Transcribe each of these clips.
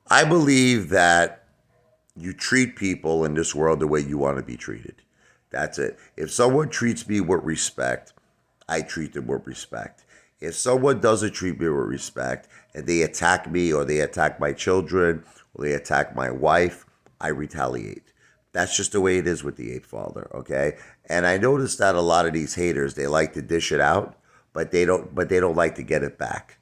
I believe that you treat people in this world the way you want to be treated. That's it. If someone treats me with respect, I treat them with respect. If someone doesn't treat me with respect and they attack me or they attack my children or they attack my wife, I retaliate. That's just the way it is with the Apefather, okay? And I noticed that a lot of these haters, they like to dish it out, but they don't like to get it back.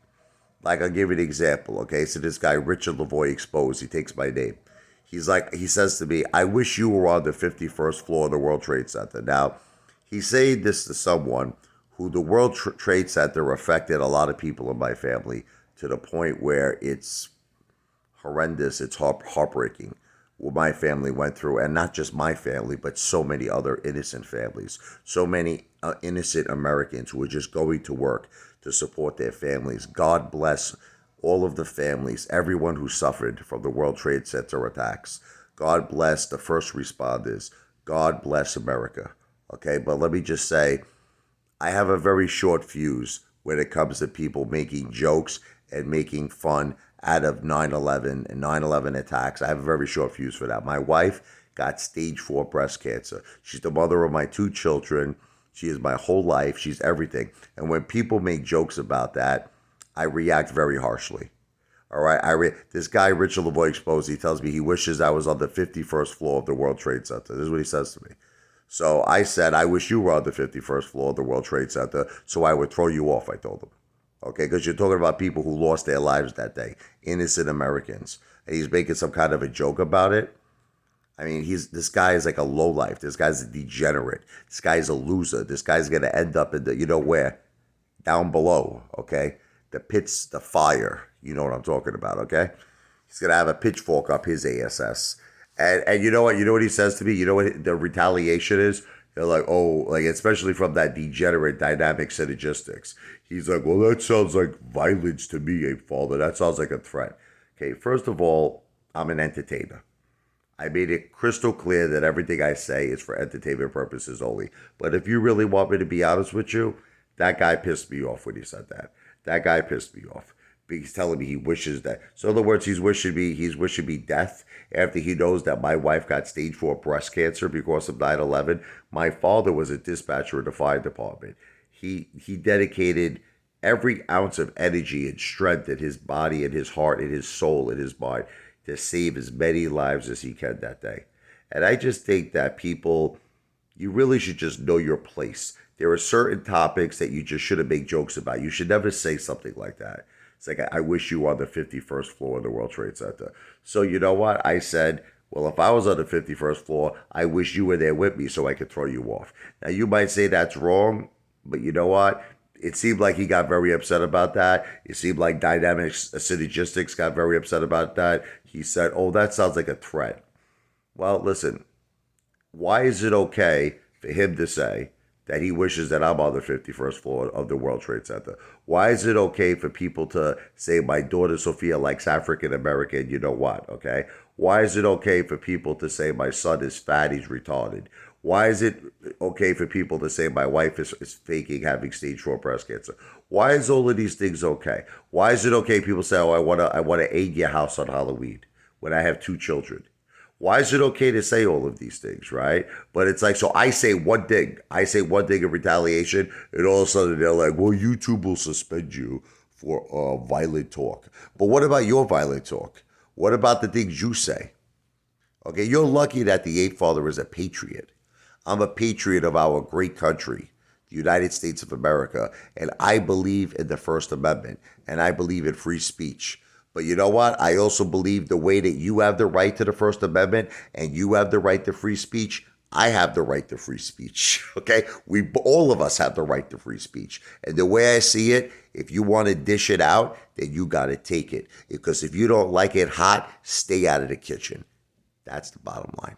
Like I'll give you an example, okay? So this guy Richard Lavoie exposed, he takes my name. He says to me, "I wish you were on the 51st floor of the World Trade Center." Now, he's saying this to someone who the Trade Center affected a lot of people in my family to the point where it's horrendous. It's heartbreaking what my family went through, and not just my family, but so many other innocent families, so many innocent Americans who were just going to work to support their families. God bless all of the families, everyone who suffered from the World Trade Center attacks. God bless the first responders. God bless America. Okay, but let me just say, I have a very short fuse when it comes to people making jokes and making fun out of 9/11 and 9/11 attacks. I have a very short fuse for that. My wife got stage 4 breast cancer. She's the mother of my 2 children. She is my whole life. She's everything. And when people make jokes about that, I react very harshly. All right, this guy Richard Lavoie exposed. He tells me he wishes I was on the 51st floor of the World Trade Center. This is what he says to me. So I said, I wish you were on the 51st floor of the World Trade Center so I would throw you off, I told him. Okay, because you're talking about people who lost their lives that day, innocent Americans. And he's making some kind of a joke about it. I mean, this guy is like a lowlife. This guy's a degenerate. This guy's a loser. This guy's going to end up in the, you know where? Down below, okay? The pits, the fire. You know what I'm talking about, okay? He's going to have a pitchfork up his ass. And you know what? You know what he says to me? You know what the retaliation is? They're like, oh, like especially from that degenerate dynamic synergistics. He's like, well, that sounds like violence to me, Apefather. That sounds like a threat. Okay, first of all, I'm an entertainer. I made it crystal clear that everything I say is for entertainment purposes only. But if you really want me to be honest with you, that guy pissed me off when he said that. That guy pissed me off. He's telling me he wishes that. So in other words, he's wishing me death after he knows that my wife got stage 4 breast cancer because of 9/11. My father was a dispatcher in the fire department. He dedicated every ounce of energy and strength in his body and his heart and his soul and his mind to save as many lives as he can that day. And I just think that people, you really should just know your place. There are certain topics that you just shouldn't make jokes about. You should never say something like that. It's like, I wish you were on the 51st floor of the World Trade Center. So you know what? I said, well, if I was on the 51st floor, I wish you were there with me so I could throw you off. Now, you might say that's wrong, but you know what? It seemed like he got very upset about that. It seemed like Dynamics Synergistics got very upset about that. He said, oh, that sounds like a threat. Well, listen, why is it okay for him to say that he wishes that I'm on the 51st floor of the World Trade Center? Why is it okay for people to say my daughter Sophia likes African American, you know what, okay? Why is it okay for people to say my son is fat, he's retarded? Why is it okay for people to say my wife is faking having stage 4 breast cancer? Why is all of these things okay? Why is it okay people say, oh, I wanna aid your house on Halloween when I have 2 children? Why is it okay to say all of these things, right? But it's like, so I say one thing in retaliation, and all of a sudden they're like, well, YouTube will suspend you for violent talk. But what about your violent talk? What about the things you say? Okay, you're lucky that the Apefather is a patriot. I'm a patriot of our great country, the United States of America, and I believe in the First Amendment, and I believe in free speech. But you know what? I also believe the way that you have the right to the First Amendment and you have the right to free speech, I have the right to free speech. Okay? All of us have the right to free speech. And the way I see it, if you want to dish it out, then you got to take it. Because if you don't like it hot, stay out of the kitchen. That's the bottom line.